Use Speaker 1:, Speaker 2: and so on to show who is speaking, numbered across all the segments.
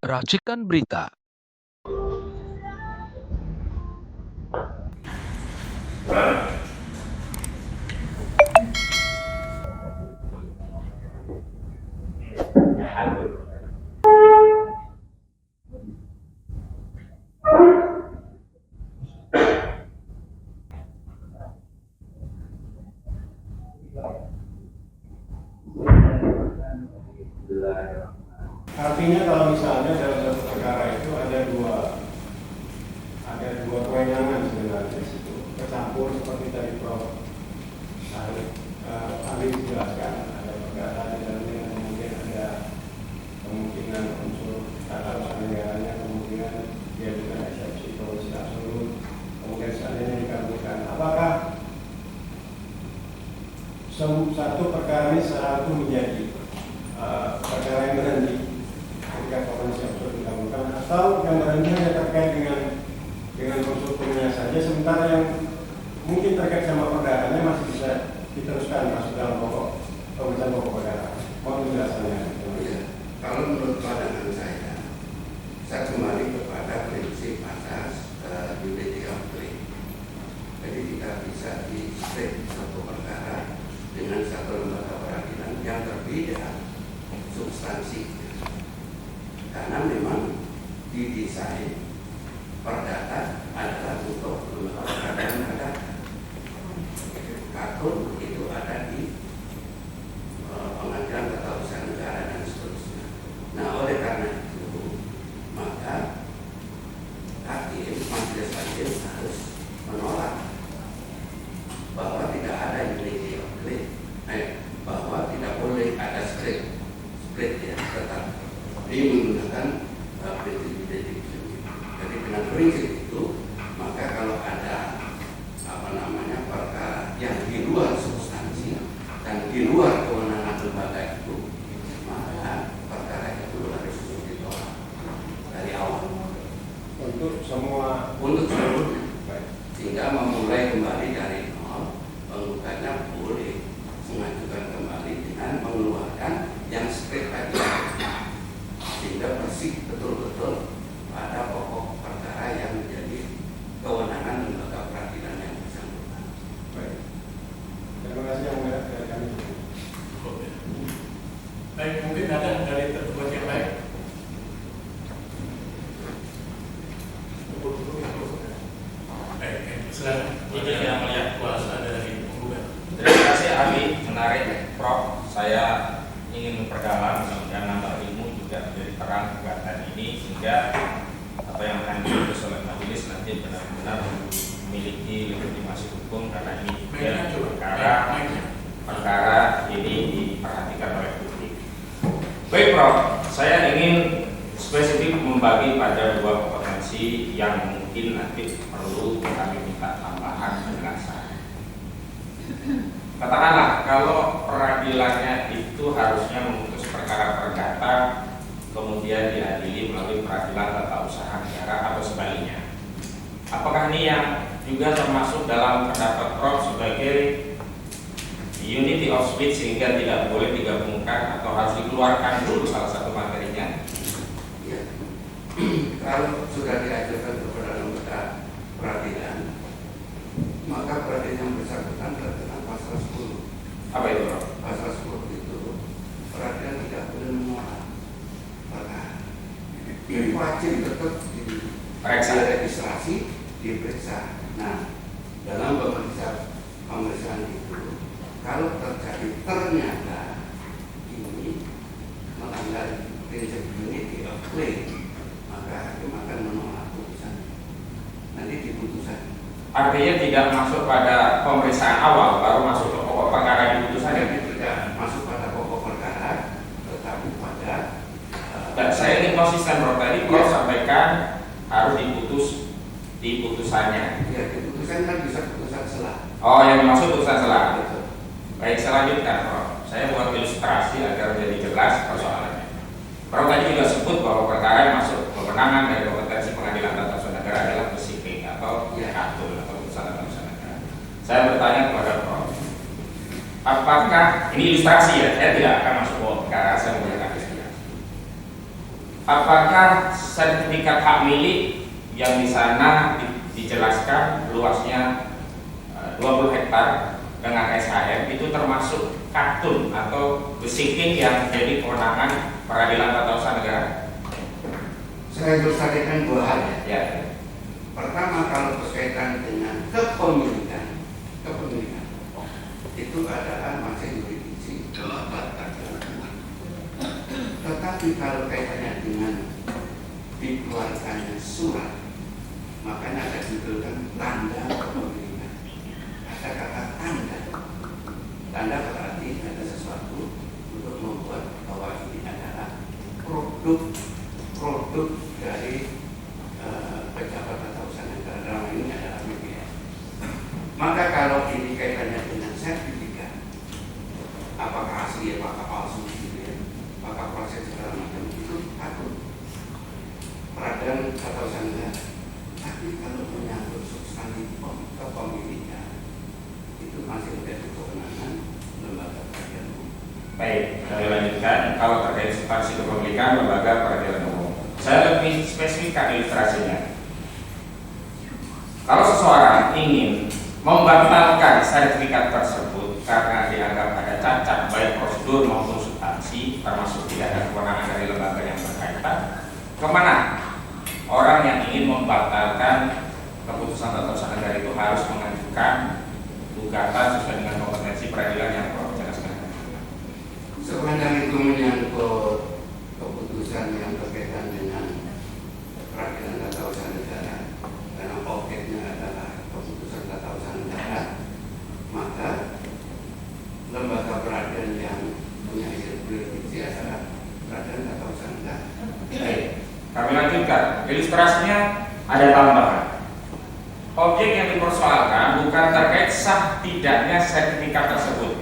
Speaker 1: Racikan berita.
Speaker 2: Artinya kalau misalnya dalam satu perkara itu ada dua kewenangan sebenarnya di situ, kecampur seperti tadi Prof. Ali dijelaskan, ada perkara di dalamnya, kemudian ada kemungkinan unsur tata usaha negaranya, kemudian dia juga eksepsi korupsi absolut, kemudian seandainya dikabulkan. Apakah satu perkara ini selalu menjadi perkara yang berhenti ketika korupsi absolut dikabulkan, atau yang berhenti hanya terkait dengan unsur hukumnya saja, sementara yang mungkin terkait sama perkaranya masih bisa diteruskan masuk dalam pemeriksaan pokok perkara? Mohon penjelasannya.
Speaker 3: Kalau menurut pandangan saya kembali kepada prinsip asas unity of claim. Jadi tidak bisa di-state satu perkara dengan satu lembaga peradilan yang berbeda substansinya, karena memang didesain perdata adalah untuk lembaga peradilan perdata. Akun itu ada di pengadilan tata usaha negara dan seterusnya. Nah, oleh karena itu maka majelis hakim harus menolak bahwa tidak ada unity of claim, bahwa tidak boleh ada split ya, tetap ini menggunakan prinsip unity. Jadi dengan prinsip itu maka kalau ada perkara yang di luar substansi dan di luar kewenangan lembaga itu, maka perkara itu harus ditolak dari awal
Speaker 2: Untuk
Speaker 3: seluruhnya, sehingga memulai kembali dari nol. Penggugatnya boleh mengajukan kembali dengan mengeluarkan yang straight tadi, sehingga bersih betul-betul pada pokok perkara yang menjadi kewenangan lembaga peradilan yang bersangkutan.
Speaker 2: baik. Terima kasih yang mulia dari kami.
Speaker 4: Baik, mungkin ada dari tergugat yang lain. Baik, silakan.
Speaker 5: Ini yang melihat
Speaker 4: Kuasa dari penggugat.
Speaker 5: Terima kasih ahli, menarik Prof. Saya ingin memperdalam dan nambah ilmu juga dari terang gugatan ini, sehingga apa yang akan diurus oleh majelis nanti benar-benar memiliki legitimasi hukum, karena ini juga perkara ini diperhatikan oleh publik. Baik Prof, saya ingin spesifik membagi pada dua kompetensi yang mungkin nanti perlu kami minta tambahan penjelasan. Katakanlah kalau peradilannya itu harusnya memutus perkara perdata, kemudian diadili melalui peradilan tata usaha negara atau sebaliknya. Apakah ini yang juga termasuk dalam pendapat Prof sebagai unity of speech, sehingga tidak boleh digabungkan atau harus dikeluarkan dulu salah satu materinya?
Speaker 3: Ya. Kalau sudah diajukan kepada lembaga peradilan, maka peradilan yang bersangkutan terkena pasal 10.
Speaker 5: Apa itu Prof?
Speaker 3: Pasal 10 itu peradilan tidak boleh menolak perkara. Ini wajib tetap diregistrasi, diperiksa. Nah, dalam pemeriksaan itu, kalau terjadi ternyata ini melanggar prinsip unity of claim, maka hakim akan menolak putusan. Nanti di putusan.
Speaker 5: Artinya tidak masuk pada pemeriksaan awal, baru masuk ke pokok perkara di putusan.
Speaker 3: Tidak masuk pada pokok perkara, tetapi pada
Speaker 5: Dan saya ingin konsisten Prof, tadi Prof sampaikan harus diputus di putusannya.
Speaker 3: ya, di putusan kan bisa putusan selah.
Speaker 5: Oh, yang dimaksud putusan selah.
Speaker 3: Gitu.
Speaker 5: Baik, saya lanjutkan Prof. Saya buat ilustrasi agar menjadi jelas persoalannya. Prof tadi juga sebut bahwa perkara yang masuk kewenangan dari kompetensi pengadilan tata usaha negara adalah PSIK atau katul atau putusan tata usaha negara. Saya bertanya kepada Prof, apakah ini ilustrasi ya? Saya tidak akan masuk ke perkara, saya menggunakan ilustrasi. apakah sertifikat hak milik yang di sana dijelaskan luasnya 20 hektar dengan SHM itu termasuk katun atau besiking yang menjadi kewenangan Peradilan Tata Usaha Negara?
Speaker 3: Saya bersampaikan dua hal ya.
Speaker 5: Ya.
Speaker 3: Pertama, kalau berkaitan dengan kepemilikan itu adalah masih jurisdiksi Kementerian. Tetapi kalau kaitannya dengan dikeluarkannya surat, makanya ada judulkan tanda kepemilikan. Ada kata tanda. Tanda berarti ada sesuatu untuk membuat bahwa ini adalah produk dari pejabat atau usaha negara, dalam ini adalah BPS. Maka kalau ini kaitannya dengan sertifikat, apakah asli apakah palsu gitu ya, maka proses segala macam itu takut peradilan atau usaha negara. Tapi kalau menyangkut substansi kepemilikan itu masih menjadi kewenangan lembaga peradilan umum.
Speaker 5: Baik, kami lanjutkan. Kalau terkait substansi kepemilikan lembaga peradilan umum, saya lebih spesifik ilustrasinya. Kalau seseorang ingin membatalkan sertifikat tersebut karena dianggap ada cacat baik prosedur maupun substansi, termasuk tidak ada kewenangan dari lembaga yang berkaitan, kemana orang yang ingin membatalkan keputusan tata usaha negara itu harus mengajukan gugatan sesuai dengan kompetensi peradilan yang Prof jelaskan?
Speaker 3: Sepanjang itu menyangkut keputusan yang berkaitan dengan peradilan tata usaha negara, karena objeknya adalah keputusan tata usaha negara, maka lembaga peradilan yang punya jurisdiksi adalah peradilan tata usaha negara.
Speaker 5: Baik, kami lanjutkan. Ilustrasinya ada tambahan. Objek yang dipersoalkan bukan terkait sah tidaknya sertifikat tersebut,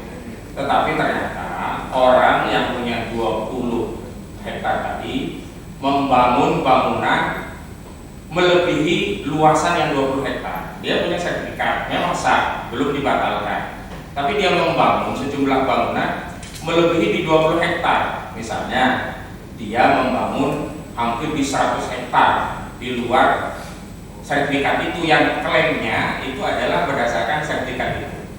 Speaker 5: tetapi ternyata orang yang punya 20 hektar tadi membangun bangunan melebihi luasan yang 20 hektar. Dia punya sertifikat, memang sah, belum dibatalkan. Tapi dia membangun sejumlah bangunan melebihi di 20 hektar. Misalnya, dia membangun hampir di 100 hektar di luar sertifikat itu, yang klaimnya itu adalah berdasarkan sertifikat itu.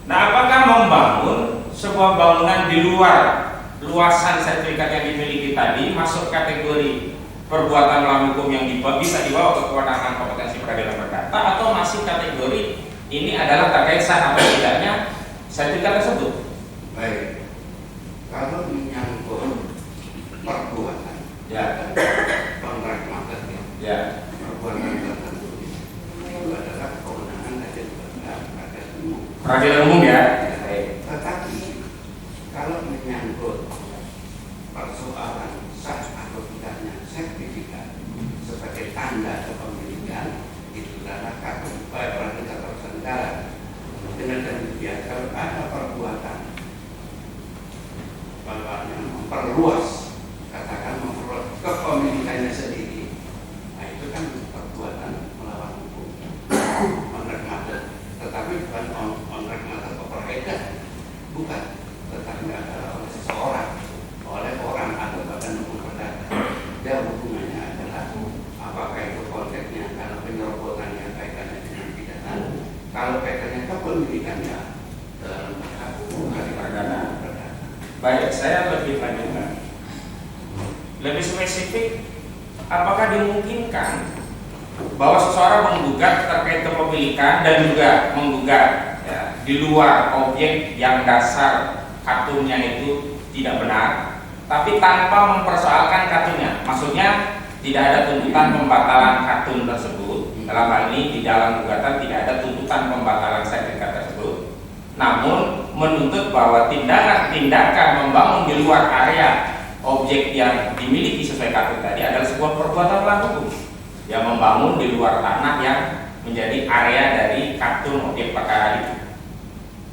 Speaker 5: Nah, apakah membangun sebuah bangunan di luar luasan sertifikat yang dimiliki tadi masuk kategori perbuatan melawan hukum yang bisa dibawa ke kewenangan kompetensi peradilan perdata, atau masih kategori ini adalah terkait sah atau tidaknya sertifikat tersebut?
Speaker 3: Baik, kalau menyangkut perbuatan,
Speaker 5: Ya,
Speaker 3: kontrak market
Speaker 5: ya,
Speaker 3: perbuatan tertentu itu adalah kewenangan dari lembaga peradilan umum.
Speaker 5: peradilan umum ya. Baik.
Speaker 3: Tetapi kalau menyangkut persoalan sah atau tidaknya sertifikat sebagai tanda kepemilikan, itu adalah kartu peradilan tata usaha negara. Dengan demikian, kalau ada perbuatan memperluas, katakan memperluas kepemilikannya sendiri, nah itu kan perbuatan melawan hukum, kontrak market. Tetapi bukan kontrak market operator, bukan, tetapi adalah oleh seseorang, oleh orang atau bahkan hukum perdata. Dia hubungannya adalah apakah itu konteksnya, kalau penyerobotannya kaitannya dengan pidana, kalau kaitannya kepemilikannya dalam hukum perdata.
Speaker 5: Baik, saya lebih lanjutkan. Lebih spesifik, apakah dimungkinkan bahwa seseorang menggugat terkait kepemilikan dan juga menggugat ya, di luar objek yang dasar katunnya itu tidak benar, tapi tanpa mempersoalkan katunnya? Maksudnya tidak ada tuntutan pembatalan katun tersebut. Dalam hal ini di dalam gugatan tidak ada tuntutan pembatalan sertifikat tersebut, namun menuntut bahwa tindakan membangun di luar area objek yang dimiliki sesuai katun tadi adalah sebuah perbuatan melawan hukum, yang membangun di luar tanah yang menjadi area dari katun objek perkara itu.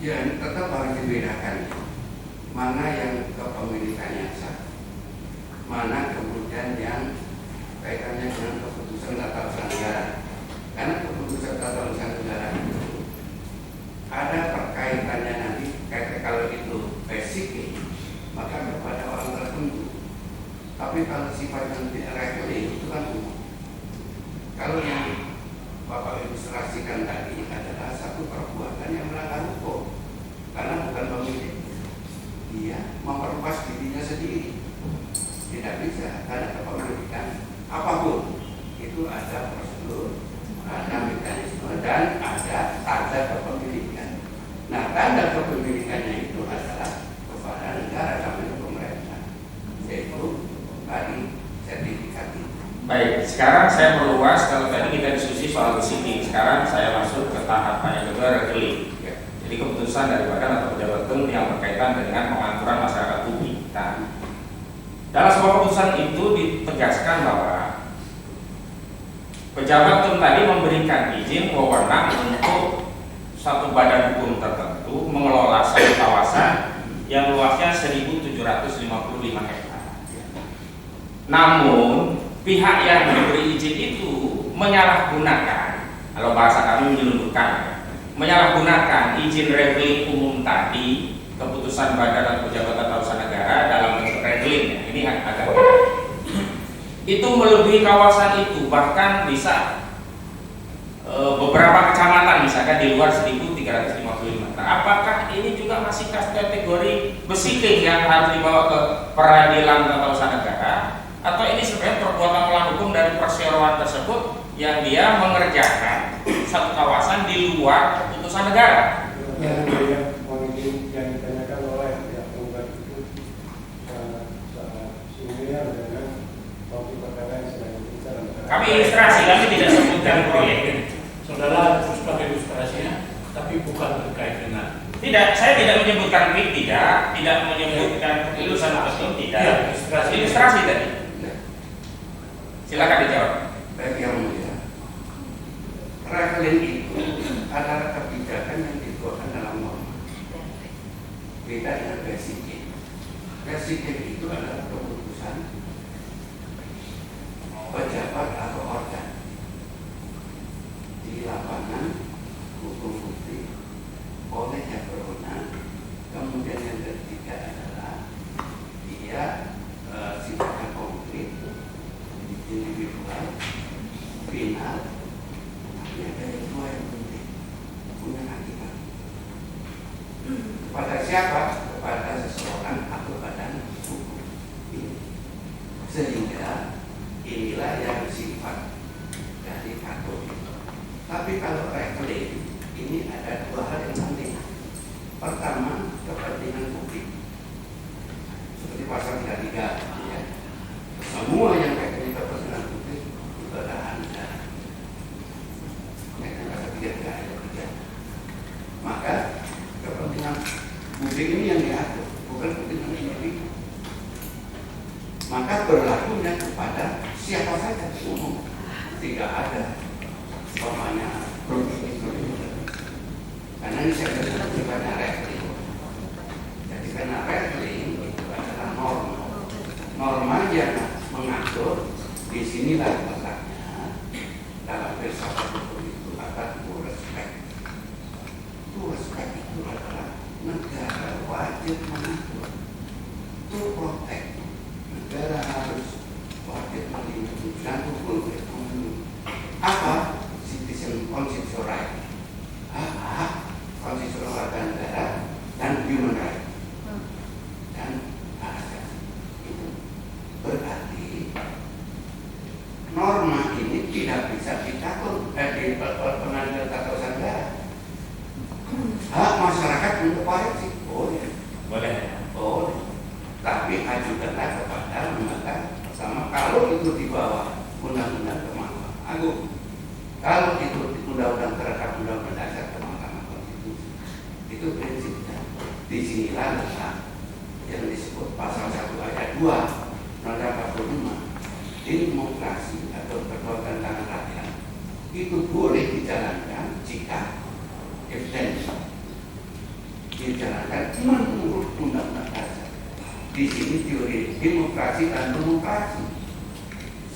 Speaker 3: Ya, tetap harus dibedakan mana yang kepemilikannya sah, mana kemudian yang kaitannya dengan keputusan tata usaha negara. Karena keputusan tata usaha negara itu ada perkaitannya nanti, kalau itu basic, maka kepada orang tertentu. Tapi Tapi kalau sifatnya rekening itu kan umum. Kalau yang Bapak ilustrasikan tadi adalah satu perbuatan yang melanggar hukum, karena bukan pemilik, dia memperluas dirinya sendiri. Tidak bisa, karena kepemilikan apapun itu ada prosedur, ada mekanisme, dan ada tanda kepemilikan. Nah, tanda kepemilikannya itu adalah kepada negara, namanya pemerintah, yaitu tadi sertifikat itu.
Speaker 5: Baik, sekarang saya perluas. Kalau tadi kita diskusi soal besiking, sekarang saya masuk ke tahapan yang kedua, rekening. Jadi keputusan dari badan atau pejabat tertentu yang berkaitan dengan pengaturan masyarakat publik. Nah, dalam sebuah keputusan itu ditegaskan bahwa pejabat tertentu tadi memberikan izin wewenang untuk satu badan hukum tertentu mengelola satu kawasan yang luasnya 1.755 hektar. Namun pihak yang diberi izin itu menyalahgunakan, kalau bahasa kami menyelundupkan, menyalahgunakan izin rekening umum tadi, keputusan badan atau pejabat tata usaha negara dalam bentuk rekening. Ini agak itu melebihi kawasan itu, bahkan bisa beberapa kecamatan misalkan di luar 1.355. Nah, apakah ini juga masih kategori besiking yang harus dibawa ke peradilan tata usaha negara? Atau ini sebenarnya perbuatan melawan hukum dari perseroan tersebut yang dia mengerjakan satu kawasan di luar keputusan negara?
Speaker 2: Yang ditanyakan oleh pihak penggugat itu similar dengan topik perkara yang sedang dibicara.
Speaker 5: Kami ilustrasi, kami tidak sebutkan proyek.
Speaker 4: Saudara terus pakai ilustrasinya, tapi bukan terkait dengan.
Speaker 5: Tidak, saya tidak menyebutkan PIK, tidak menyebutkan ilustrasi tersebut, tidak. Ilustrasi tadi. Silakan dijawab.
Speaker 3: Baik yang mulia, rekening itu adalah kebijakan yang dikeluarkan dalam norma. Beda dengan basic. Basic itu adalah keputusan pejabat atau organ di lapangan hukum bukti oleh yang berwenang. Kemudian yang ketiga adalah dia sifatnya konkret, individual, final. Tapi ada dua yang penting, punya hakikat. Kepada siapa? Kepada seseorang atau badan hukum ini. Sehingga inilah yang sifat dari kategori. Tapi kalau rekening ini ada dua hal yang penting. Pertama, kepentingan publik. Seperti pasal 33 ya. Semua yang rekening kepentingan publik itu adalah negara. Pasal 33 ayat 3. Maka kepentingan publik ini yang diatur, bukan kepentingan individu. Maka berlakunya kepada siapa saja umum, tidak ada umpamanya karena ini saya kira sifatnya rekening. Jadi karena rekening itu adalah norma yang mengatur di sinilah letaknya dalam filsafat hukum itu ada due respect. Due respect itu adalah negara wajib mengatur, to protect. Negara harus wajib melindungi dan hukum melindungi. Apa? Citizen constitutional right, hak konstitusional warga negara dan human right dan hak asasi. Itu berarti norma ini tidak bisa dicatur di pengadilan tata usaha negara. Hak masyarakat untuk koreksi boleh, boleh. Tapi ajukanlah kepada lembaga sama kalau itu di bawah undang-undang ke Mahkamah Agung. Kalau itu undang-undang terhadap undang-undang dasar ke Mahkamah Konstitusi, itu prinsipnya. Disinilah letak yang disebut pasal 1 ayat 2 Undang-Undang 45. Demokrasi atau perbuatan tangan rakyat itu boleh dijalankan jika dijalankan menurut undang-undang dasar. Di sini teori demokrasi dan demokrasi,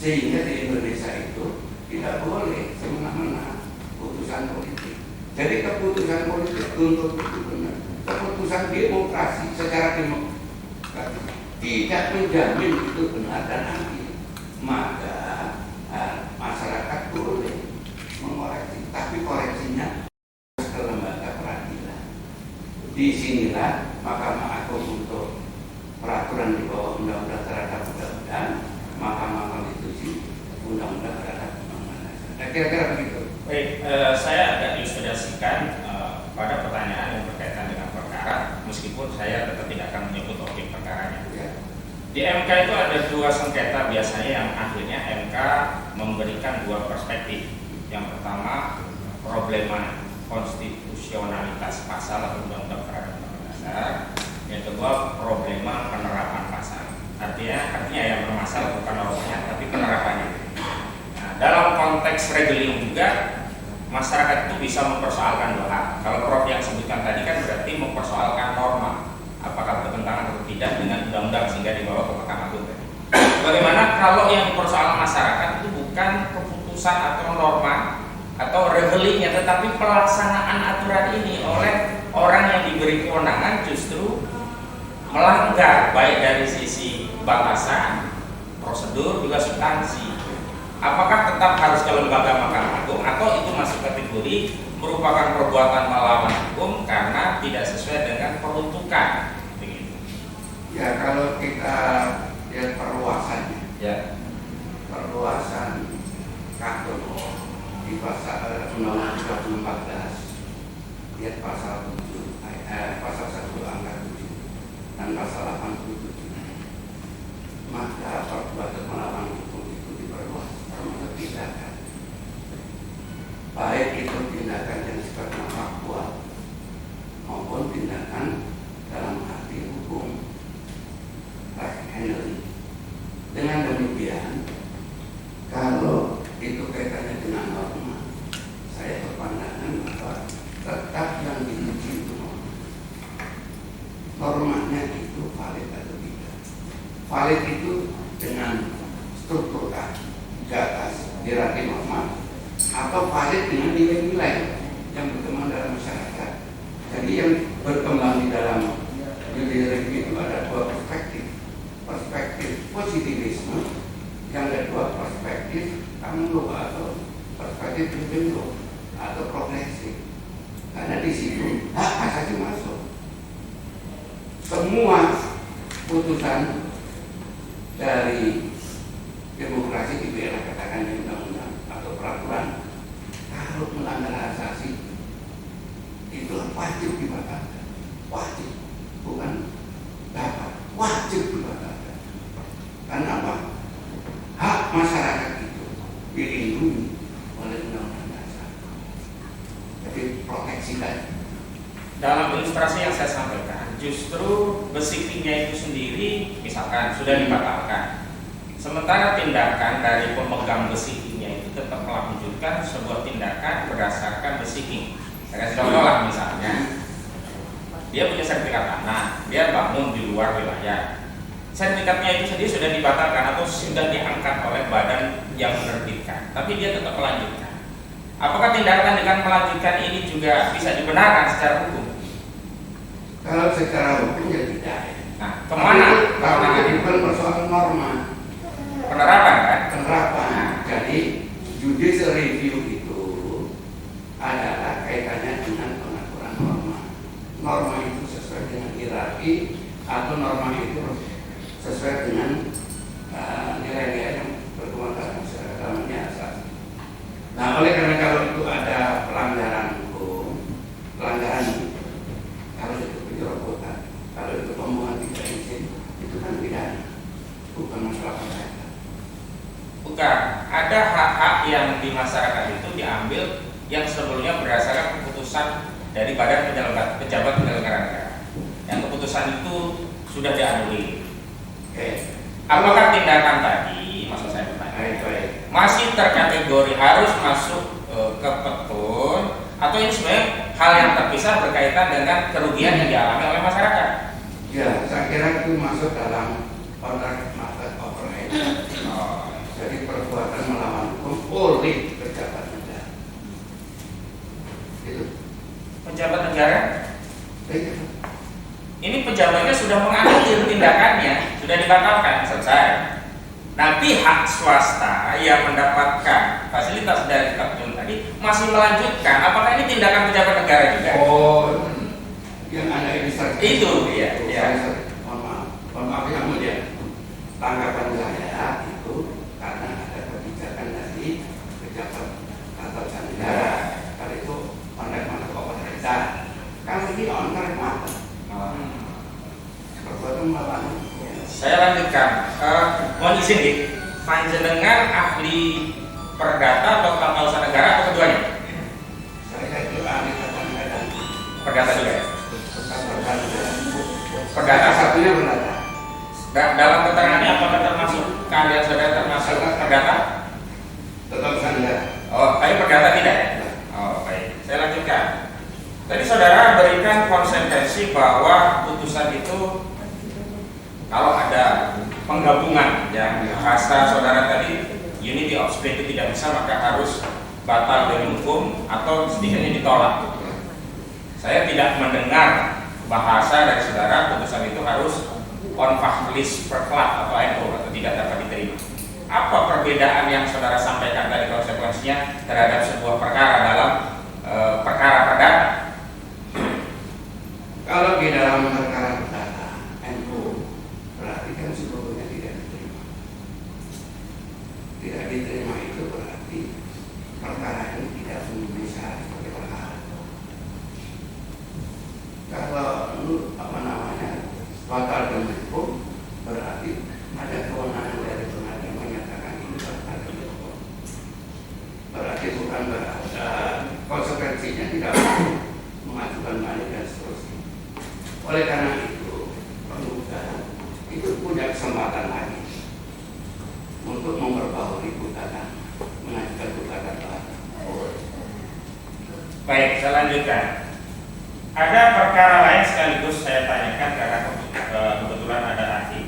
Speaker 3: sehingga di Indonesia itu tidak boleh semena-mena keputusan politik. Jadi keputusan politik untuk itu benar. Keputusan demokrasi secara demokrasi tidak menjamin itu benar dan adil, maka masyarakat boleh mengoreksi, tapi koreksinya ke lembaga peradilan. Disinilah Mahkamah Agung untuk peraturan di bawah undang-undang terhadap undang-undang, Mahkamah Konstitusi undang-undang terhadap undang-undang dasar. Nah, kira-kira begitu.
Speaker 5: Baik, saya agak diillustrasikan pada pertanyaan yang berkaitan dengan perkara, meskipun saya tetap tidak akan menyebut objek perkaranya.
Speaker 3: Ya.
Speaker 5: Di MK itu ada dua sengketa biasanya yang akhirnya MK memberikan dua perspektif. Yang pertama, problema konstitusionalitas pasal atau undang-undang terhadap undang-undang dasar. Yang kedua, problema penerapan pasal. Artinya yang bermasalah bukan normanya, tapi penerapannya. Nah, dalam konteks regeling juga, masyarakat itu bisa mempersoalkan dua hal. Kalau Prof yang sebutkan tadi kan berarti mempersoalkan norma, apakah bertentangan atau tidak dengan undang-undang sehingga dibawa ke Mahkamah Agung. Bagaimana kalau yang dipersoalkan masyarakat itu bukan keputusan atau norma atau regelingnya, tetapi pelaksanaan aturan ini oleh orang yang diberi kewenangan justru melanggar baik dari sisi batasan, prosedur, juga substansi. Apakah tetap harus ke lembaga Mahkamah Agung atau itu masuk kategori merupakan perbuatan melawan hukum karena tidak sesuai dengan peruntukan? Begitu.
Speaker 3: Ya, kalau kita lihat perluasannya,
Speaker 5: Ya.
Speaker 3: perluasan kantor di pasal Undang-Undang 2014, lihat pasal 7, pasal 1 angka 7 dan pasal 87, maka perbuatan melawan hukum itu diperluas termasuk tindakan, baik itu tindakan yang sifatnya faktual maupun tindakan dalam arti hukum right handling. Dengan demikian, kalau itu kaitannya dengan norma, saya berpandangan bahwa tetap yang diuji itu norma. Normanya itu valid atau tidak. Valid itu dengan struktur di atas hierarki norma, atau valid dengan nilai-nilai yang berkembang dalam masyarakat. Jadi yang berkembang di dalam judicial review itu ada dua perspektif. Perspektif positivisme, yang kedua perspektif common atau perspektif living atau progresif. Karena di situ hak asasi masuk. Semua putusan dari demokrasi dibela katakan di undang-undang atau peraturan, kalau melanggar hak asasi itu wajib dibatalkan. Wajib, bukan dapat, wajib dibatalkan. Karena apa? Hak masyarakat itu dilindungi oleh undang-undang dasar. Jadi proteksi tadi.
Speaker 5: Dalam ilustrasi yang saya sampaikan, justru besitingnya itu sendiri misalkan sudah dibatalkan, sementara tindakan dari pemegang besitingnya itu tetap melanjutkan sebuah tindakan berdasarkan besiting. Saya kasih contoh lah, misalnya dia punya sertifikat tanah, dia bangun di luar wilayah, sertifikatnya itu sendiri sudah dibatalkan atau sudah diangkat oleh badan yang menerbitkan, tapi dia tetap melanjutkan. Apakah tindakan dengan melanjutkan ini juga bisa dibenarkan secara hukum?
Speaker 3: Kalau secara hukum ya tidak.
Speaker 5: Nah, kemana?
Speaker 3: Karena itu bukan persoalan norma,
Speaker 5: Penerapan kan?
Speaker 3: penerapan. Jadi judicial review itu adalah kaitannya dengan pengaturan norma. Norma itu sesuai dengan hierarki atau norma itu sesuai dengan nilai-nilai yang berkembang dalam masyarakat, namanya asas. Nah, oleh karena kalau itu ada pelanggaran hukum, pelanggaran kalau itu penyerobotan, kalau itu pembuangan tidak izin, itu kan pidana, bukan masalah perdata.
Speaker 5: Bukan, ada hak-hak yang di masyarakat itu diambil yang sebelumnya berdasarkan keputusan dari badan pejabat penyelenggara negara. Yang keputusan itu sudah dianulir.
Speaker 3: Oke.
Speaker 5: Apakah tindakan tadi, maksud saya bertanya,
Speaker 3: Baik.
Speaker 5: masih terkategori harus masuk ke petun, atau ini sebenarnya hal yang terpisah berkaitan dengan kerugian yang dialami oleh masyarakat?
Speaker 3: Ya, saya kira itu masuk dalam kontrak market operation. Jadi perbuatan melawan hukum oleh pejabat negara. Itu.
Speaker 5: Pejabat negara?
Speaker 3: Baik.
Speaker 5: Ini pejabatnya sudah menganulir tindakannya, sudah dibatalkan, selesai. Nah, pihak swasta yang mendapatkan fasilitas dari Kapten tadi masih melanjutkan. Apakah ini tindakan pejabat negara juga?
Speaker 3: Oh, yang ada ilustrasi
Speaker 5: Itu, iya.
Speaker 3: Mohon maaf yang mulia. Tanggapan saya itu karena ada kebijakan dari pejabat atau negara. Kalau itu on-track mata pemerintah. Kalau ini on-track mata. Perbuatan melawan.
Speaker 5: Saya lanjutkan. Mohon izin, Dik. Panjenengan ahli perdata atau tata usaha negara atau keduanya?
Speaker 3: Saya itu ahli tata negara.
Speaker 5: Perdata juga ya?
Speaker 3: Perdata
Speaker 5: Perdata
Speaker 3: satunya perdata.
Speaker 5: Dalam keterangan ini apakah termasuk keahlian saudara termasuk perdata?
Speaker 3: Tetap saya.
Speaker 5: Oh, tapi perdata tidak ya? Oh, baik. Saya lanjutkan. Tadi saudara berikan konsekuensi bahwa putusan itu kalau ada penggabungan yang bahasa saudara tadi unity of split itu tidak bisa, maka harus batal demi hukum atau setidaknya ditolak. Saya tidak mendengar bahasa dari saudara putusan itu harus on list perklat atau NO atau tidak dapat diterima. Apa perbedaan yang saudara sampaikan dari konsekuensinya terhadap sebuah perkara dalam perkara perdata?
Speaker 3: Kalau di dalam perkara perdata NO berarti kan sebetulnya tidak diterima. Tidak diterima itu berarti perkara ini tidak memenuhi syarat sebagai perkara. Kalau batal demi hukum berarti ada kewenangan dari pengadilan menyatakan ini batal demi hukum. Berarti bukan berarti konsekuensinya tidak mengajukan balik dan seterusnya. Oleh karena itu penggugat itu punya kesempatan lagi untuk memperbaharui gugatan, mengajukan gugatan baru.
Speaker 5: Baik, saya lanjutkan. Ada perkara lain sekaligus saya tanyakan karena kebetulan ada ahli.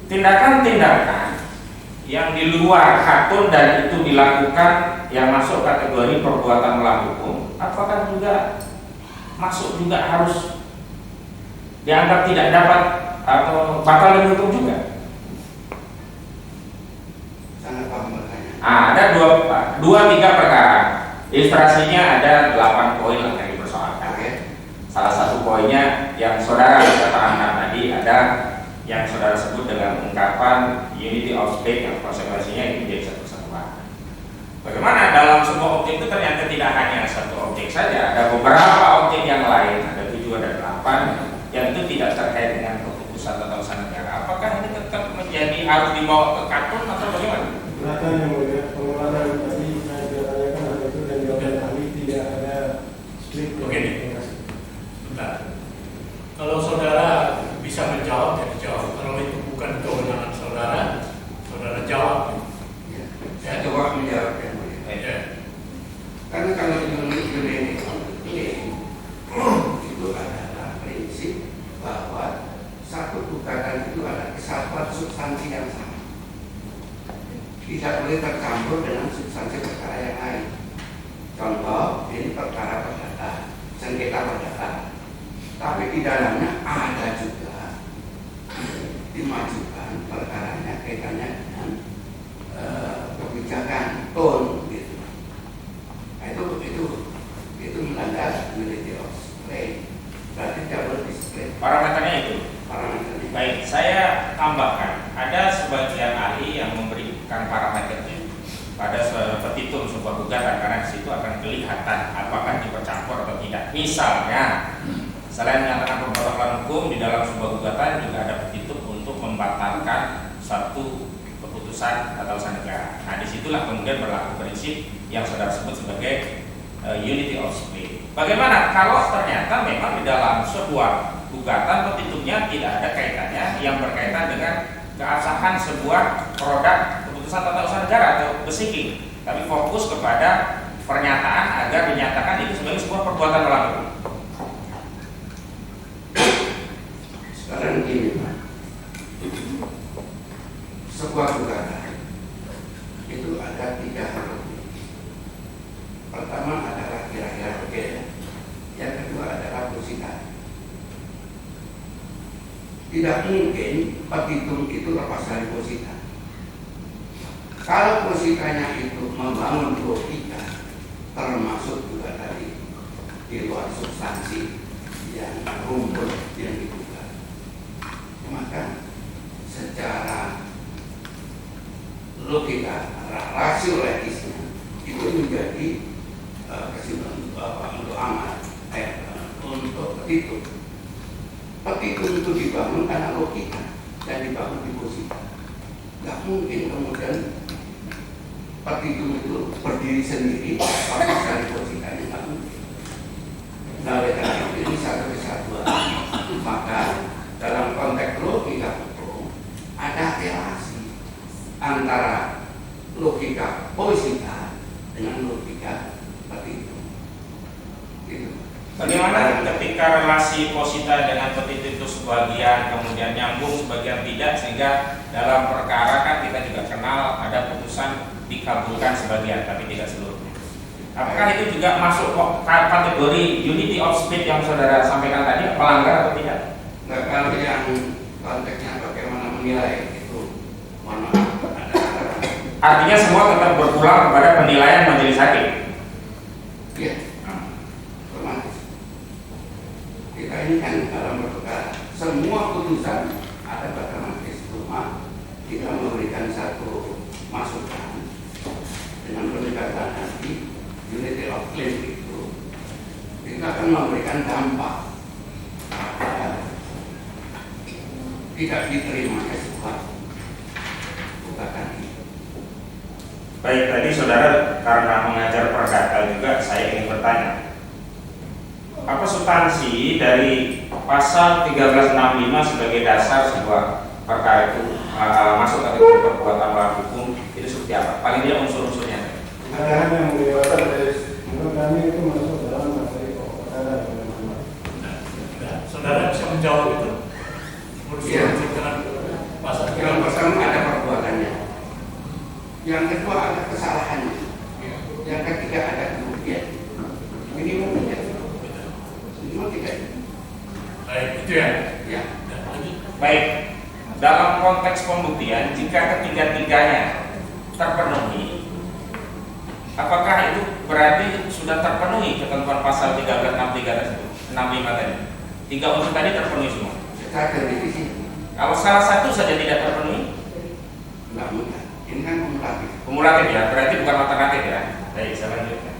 Speaker 5: Tindakan-tindakan yang di luar hatun dan itu dilakukan yang masuk kategori perbuatan melawan hukum, apakah juga masuk juga harus dianggap tidak dapat atau batal demi hukum juga?
Speaker 3: Sangat paham bertanya.
Speaker 5: Ada dua tiga perkara. Ilustrasinya ada 8 poin yang dipersoalkan. Salah satu poinnya yang saudara bisa terangkan tadi ada yang saudara sebut dengan ungkapan unity of state yang konsekuensinya itu menjadi satu kesatuan. Bagaimana dalam sebuah objek itu ternyata tidak hanya satu objek saja, ada beberapa objek yang lain, ada 7 ada 8 yang itu tidak terkait dengan keputusan tata usaha negara. Apakah ini tetap menjadi harus dibawa ke katun atau bagaimana?
Speaker 2: Silakan yang mulia, pengulangan tadi saya sudah tanyakan hal itu dan jawaban ahli tidak ada split.
Speaker 4: Oke. Bentar. Kalau saudara bisa menjawab, ya dijawab. Kalau itu bukan kewenangan saudara, saudara jawab.
Speaker 3: Saya coba menjawab yang mulia.
Speaker 4: Ya.
Speaker 3: Karena kalau ini itu adalah prinsip bahwa satu gugatan itu adalah kesatuan substansi yang sama. Tidak boleh tercampur dengan substansi perkara yang lain. Contoh, ini perkara perdata, sengketa perdata. Tapi di dalamnya ada juga dimajukan perkaranya kaitannya dengan kebijakan tone gitu. Nah, itu melanggar unity of split. Berarti tidak boleh di-split.
Speaker 5: Parameternya itu.
Speaker 3: Parameternya.
Speaker 5: Baik, saya tambahkan. Ada sebagian ahli yang memberikan parameternya pada petitum sebuah gugatan karena di situ akan kelihatan apakah dipercampur atau tidak. Misalnya, selain menyatakan perbuatan melawan hukum di dalam sebuah gugatan juga ada petitum untuk membatalkan satu keputusan tata usaha negara. Nah, disitulah kemudian berlaku prinsip yang saudara sebut sebagai unity of split. Bagaimana kalau ternyata memang di dalam sebuah gugatan petitumnya tidak ada kaitannya yang berkaitan dengan keabsahan sebuah produk keputusan tata usaha negara atau besiking, tapi fokus kepada pernyataan agar dinyatakan itu sebagai sebuah perbuatan melawan hukum.
Speaker 3: Sekarang gini Pak, sebuah gugatan itu ada 3 hal. Pertama adalah kira-kira berbeda, yang kedua adalah posisi. Di tidak mungkin petitum itu lepas dari posita. Kalau positanya itu membangun logika, termasuk juga dari di luar substansi yang rumput yang dibuka, maka secara logika rasio legisnya itu menjadi kesimpulan untuk amal untuk petitum. Petitum itu dibangun karena logika dan dibangun di posita. Gak mungkin kemudian petitum itu berdiri sendiri lepas dari positanya, gak mungkin. Nah, oleh karena itu ini satu kesatuan. Maka dalam konteks logika hukum ada relasi antara logika posita dengan logika petitum. Gitu.
Speaker 5: Bagaimana ketika relasi posita dengan petitum itu sebagian kemudian nyambung, sebagian tidak, sehingga dalam perkara kan kita juga kenal ada putusan dikabulkan sebagian tapi tidak seluruhnya. Apakah itu juga masuk kategori unity of speech yang saudara sampaikan tadi, melanggar atau tidak?
Speaker 3: Nah, kalau yang konteksnya bagaimana menilai itu, mohon maaf, ada.
Speaker 5: Artinya semua tetap berpulang kepada penilaian majelis hakim.
Speaker 3: Iya, otomatis. Kita ini kan dalam perkara semua putusan ada pada majelis, cuma kita memberikan satu masukan dengan pendekatan nanti unity of claim itu kita akan memberikan dampak tidak diterimanya sebuah gugatan itu.
Speaker 5: Baik, tadi saudara karena mengajar perdata juga saya ingin bertanya, apa substansi dari pasal 1365 sebagai dasar sebuah perkara itu masuk kategori perbuatan melawan hukum itu seperti apa? Paling tidak unsur-unsurnya.
Speaker 2: Ada yang melibatkan menurut kami itu masuk dalam materi pokok perkara.
Speaker 4: Saudara bisa menjawab itu?
Speaker 3: Iya.
Speaker 4: Dengan pasal
Speaker 3: Yang pertama ada perbuatannya, yang kedua ada kesalahannya, yang ketiga ada kerugian. Minimum tidak.
Speaker 4: Baik, itu ya.
Speaker 3: Ya.
Speaker 5: Baik, dalam konteks pembuktian jika ketiga-tiganya terpenuhi, apakah itu berarti sudah terpenuhi ketentuan pasal 1363 tersebut, 65 tadi? 3 unsur tadi terpenuhi semua.
Speaker 3: Secara definisi
Speaker 5: Kalau salah satu saja tidak terpenuhi,
Speaker 3: nggak mudah. Ini kan kumulatif.
Speaker 5: kumulatif ya, berarti bukan alternatif ya. Baik, saya lanjutkan.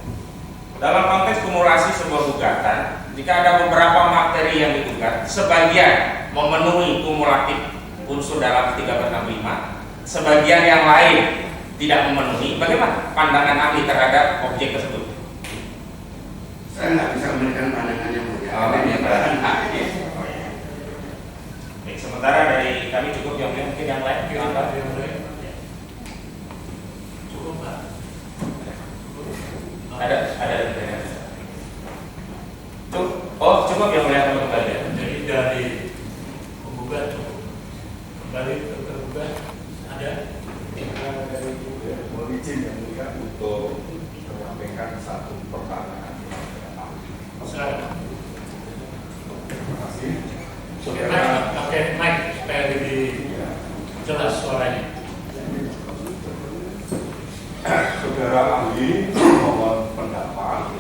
Speaker 5: Dalam konteks kumulasi sebuah gugatan, jika ada beberapa materi yang digugat, sebagian memenuhi kumulatif unsur dalam 1365, sebagian yang lain tidak memenuhi, bagaimana pandangan ahli terhadap objek tersebut?
Speaker 3: Saya nggak bisa memberikan pandangan yang mulia.
Speaker 5: Oh,
Speaker 3: Ini
Speaker 5: iya.
Speaker 3: pandangan ahli.
Speaker 5: Baik, sementara dari kami cukup, yang mungkin yang lain.
Speaker 4: Cukup, Pak.
Speaker 5: Ada. Cukup yang melihat kembali.
Speaker 4: Jadi dari penggugat cukup. Kembali ke tergugat ada.
Speaker 1: Mohon izin yang mulia untuk menyampaikan satu pertanyaan.
Speaker 4: Silakan.
Speaker 1: Terima kasih.
Speaker 4: Pakai mic supaya lebih jelas suaranya.
Speaker 1: Saudara ahli mohon pendapat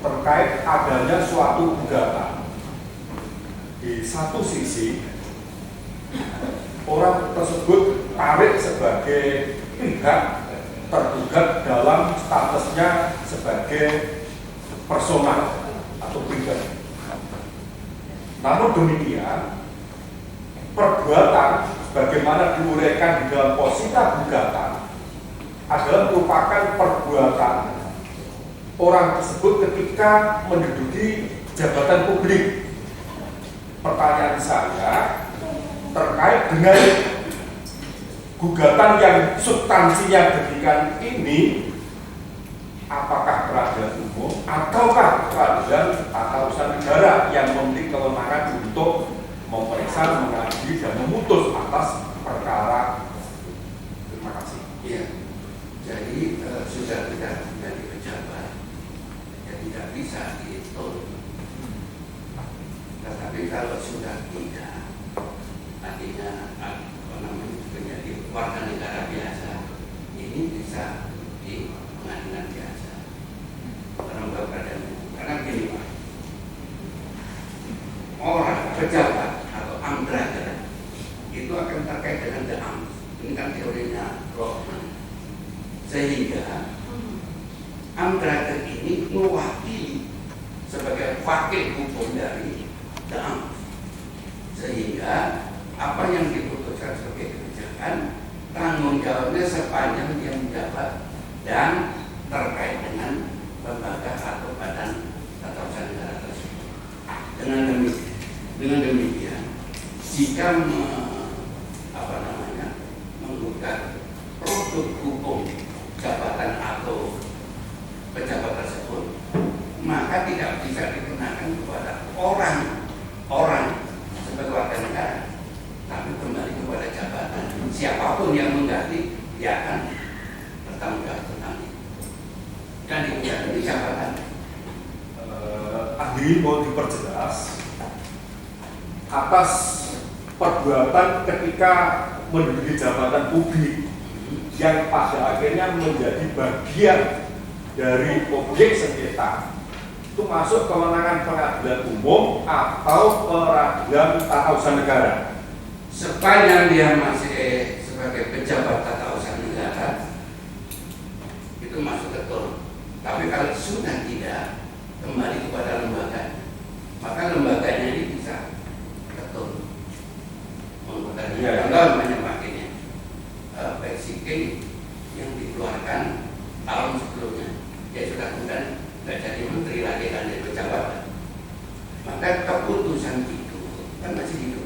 Speaker 1: terkait adanya suatu gugatan. Di satu sisi orang tersebut tarik sebagai pihak tergugat dalam statusnya sebagai personal atau pribadi. Namun demikian, perbuatan sebagaimana diuraikan di dalam posita gugatan adalah merupakan perbuatan orang tersebut ketika menduduki jabatan publik. Pertanyaan saya terkait dengan gugatan yang substansinya demikian ini, apakah peradilan umum ataukah peradilan tata usaha negara yang memiliki kewenangan untuk memeriksa, mengadili dan memutus atas perkara. Terima kasih.
Speaker 3: Iya. Jadi sudah tidak menjadi pejabat, ya tidak bisa dihitung. Tetapi kalau sudah tidak, warga negara biasa, ini bisa di pengadilan biasa. Lembaga peradilan umum. Karena begini Pak, orang pejabat atau amdragara itu akan terkait dengan the arms. Ini kan teorinya Rockman. Sehingga amdragara ini mewakili sebagai wakil hukum dari the arms. Sehingga apa yang diputuskan sebagai kebijakan tanggung jawabnya sepanjang dia menjabat dan terkait dengan lembaga atau badan tata usaha negara tersebut. Dengan demikian, jika menggugat produk hukum jabatan atau pejabat tersebut, maka tidak bisa dikenakan kepada orang sebagai warga negara, tapi kembali kepada jabatan. Siapapun yang mengganti, dia akan bertanggung jawab tentang itu. Dan ini jabatan.
Speaker 1: Ahli mau diperjelas atas perbuatan ketika menduduki jabatan publik yang pada akhirnya menjadi bagian dari objek sengketa, itu masuk kewenangan pengadilan umum atau peradilan tata usaha negara.
Speaker 3: Sepanjang dia masih sebagai pejabat tata usaha negara, itu masuk betul. Tapi kalau sudah tidak, kembali kepada lembaga, maka lembaganya ini bisa betul. Contoh banyak makanya PCK yang dikeluarkan tahun sebelumnya, dia sudah kemudian nggak jadi menteri lagi kan, jadi pejabat. Maka keputusan itu kan masih hidup,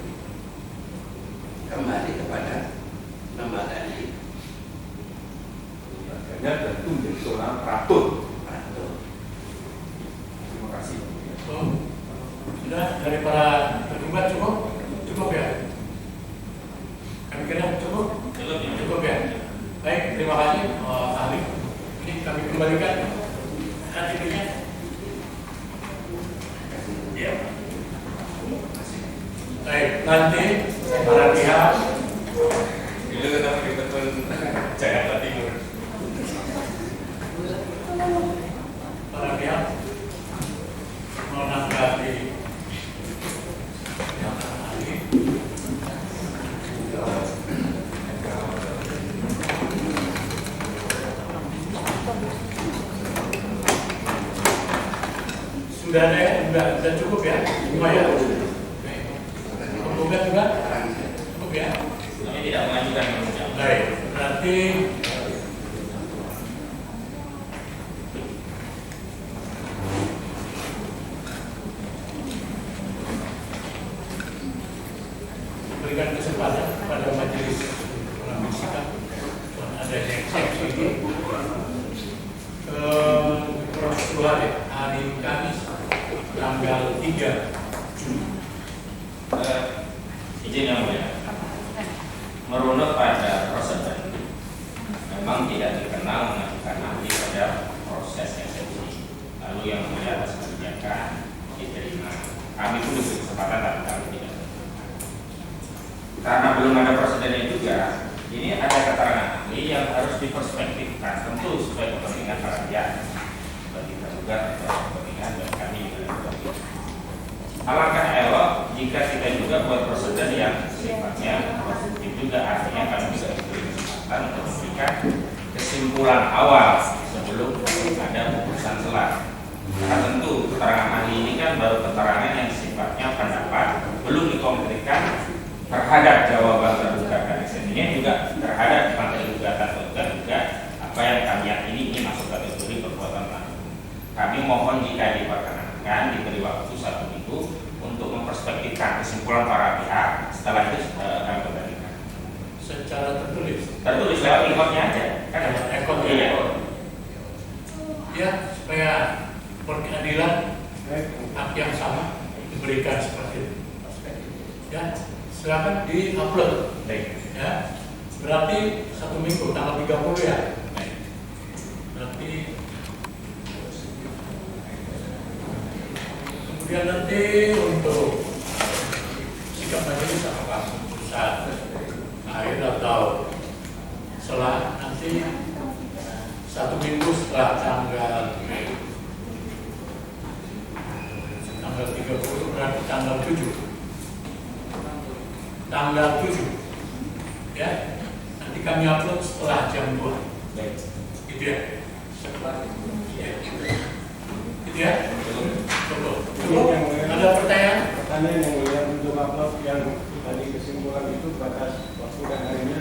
Speaker 3: kembali kepada lembaganya itu.
Speaker 1: Lembaganya tentu menjadi seorang peratur. Terima kasih.
Speaker 4: Sudah dari para terlibat cukup ya? Kami kira cukup ya. Baik, terima kasih ahli. Ini kami kembalikan hadiahnya. Ya. Baik, nanti para pihak
Speaker 5: Dulu ketemu di betul Jakarta Timur.
Speaker 4: para pihak menanggapi yang ahli. Sudah ada ya? Sudah cukup ya? Semua ya? Cukup juga? Cukup ya?
Speaker 5: Kami tidak mengajukan penunjukan.
Speaker 4: Baik, berarti berikan kesempatan kepada majelis pengambil sikap dan ada eksepsi ini proses hari Kamis tanggal 3 Juni.
Speaker 5: Izin yang mulia, merunut pada prosedur, memang tidak dikenal mengajukan ahli pada proses eksepsi. Lalu yang mulia atas kebijakan diterima. Kami pun diberi kesempatan tapi kami tidak. Karena belum ada prosedurnya juga, ini ada keterangan ahli yang harus diperspektifkan, tentu sesuai kepentingan para pihak, bagi tergugat atau kepentingan dan kami juga. Alangkah elok jika kita juga buat prosedur yang sifatnya positif juga, artinya kami bisa diberi kesempatan untuk memberikan kesimpulan awal sebelum ada putusan selah. Karena tentu keterangan ahli ini kan baru keterangan yang sifatnya pendapat, belum dikonkretkan terhadap jawaban tergugat dan eksepsinya juga terhadap materi gugatan tergugat juga apa yang kami yakini ini masuk kategori perbuatan melawan. Kami mohon jika diperkenankan diberi waktu 1 minggu untuk memperspektifkan kesimpulan para pihak. Setelah itu kami kembalikan
Speaker 4: Secara tertulis
Speaker 5: lewat rekodnya aja kan ada
Speaker 4: ekor
Speaker 5: iya.
Speaker 4: Ya, supaya pengadilan hak yang sama diberikan seperti itu. Ya, silakan di-upload.
Speaker 5: Baik.
Speaker 4: Ya, berarti 1 minggu tanggal 30 ya. Berarti kemudian nanti untuk sikap majelis apakah keputusan akhir atau setelah tanggal 30 berarti tanggal 7. Tanggal 7. Ya. Nanti kami upload setelah jam 2. Gitu ya. Gitu ya. Cukup. Ada pertanyaan?
Speaker 2: Pertanyaan yang mulia untuk upload yang tadi kesimpulan itu batas waktu dan harinya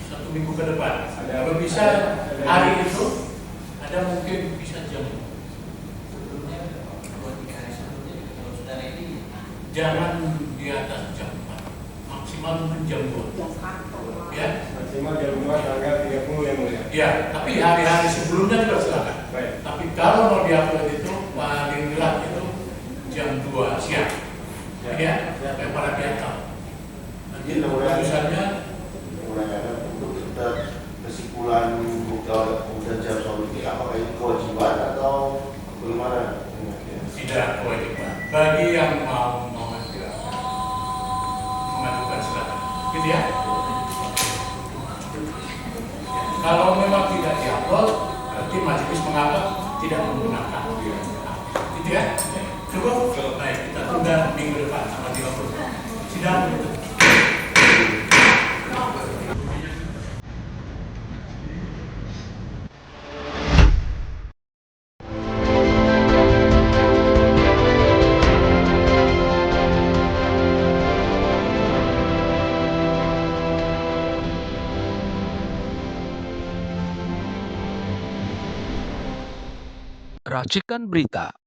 Speaker 4: Satu minggu ke depan. Kalau bisa hari itu, ada mungkin bisa jam. Jangan di atas jam 4, maksimal mungkin jam 2. Ya,
Speaker 2: maksimal jam 2 tanggal 30 yang mulia.
Speaker 4: ya. Tapi hari-hari sebelumnya juga silakan.
Speaker 2: Baik.
Speaker 4: Tapi kalau mau diupload itu paling lambat itu jam 2 siang. Ya, supaya para pihak tahu. Nanti tulisannya
Speaker 6: Menanyakan untuk kita kesimpulan buka kemudian jam solusi apakah ini kewajiban atau bagaimana?
Speaker 4: tidak kewajiban. Bagi yang mau mengajukan silakan. Gitu ya. Kalau memang tidak diupload, berarti majelis menganggap tidak menggunakan. Gitu ya. Cukup? Baik, kita tunda minggu depan sama 30. Sidang ditutup.
Speaker 7: Racikan Berita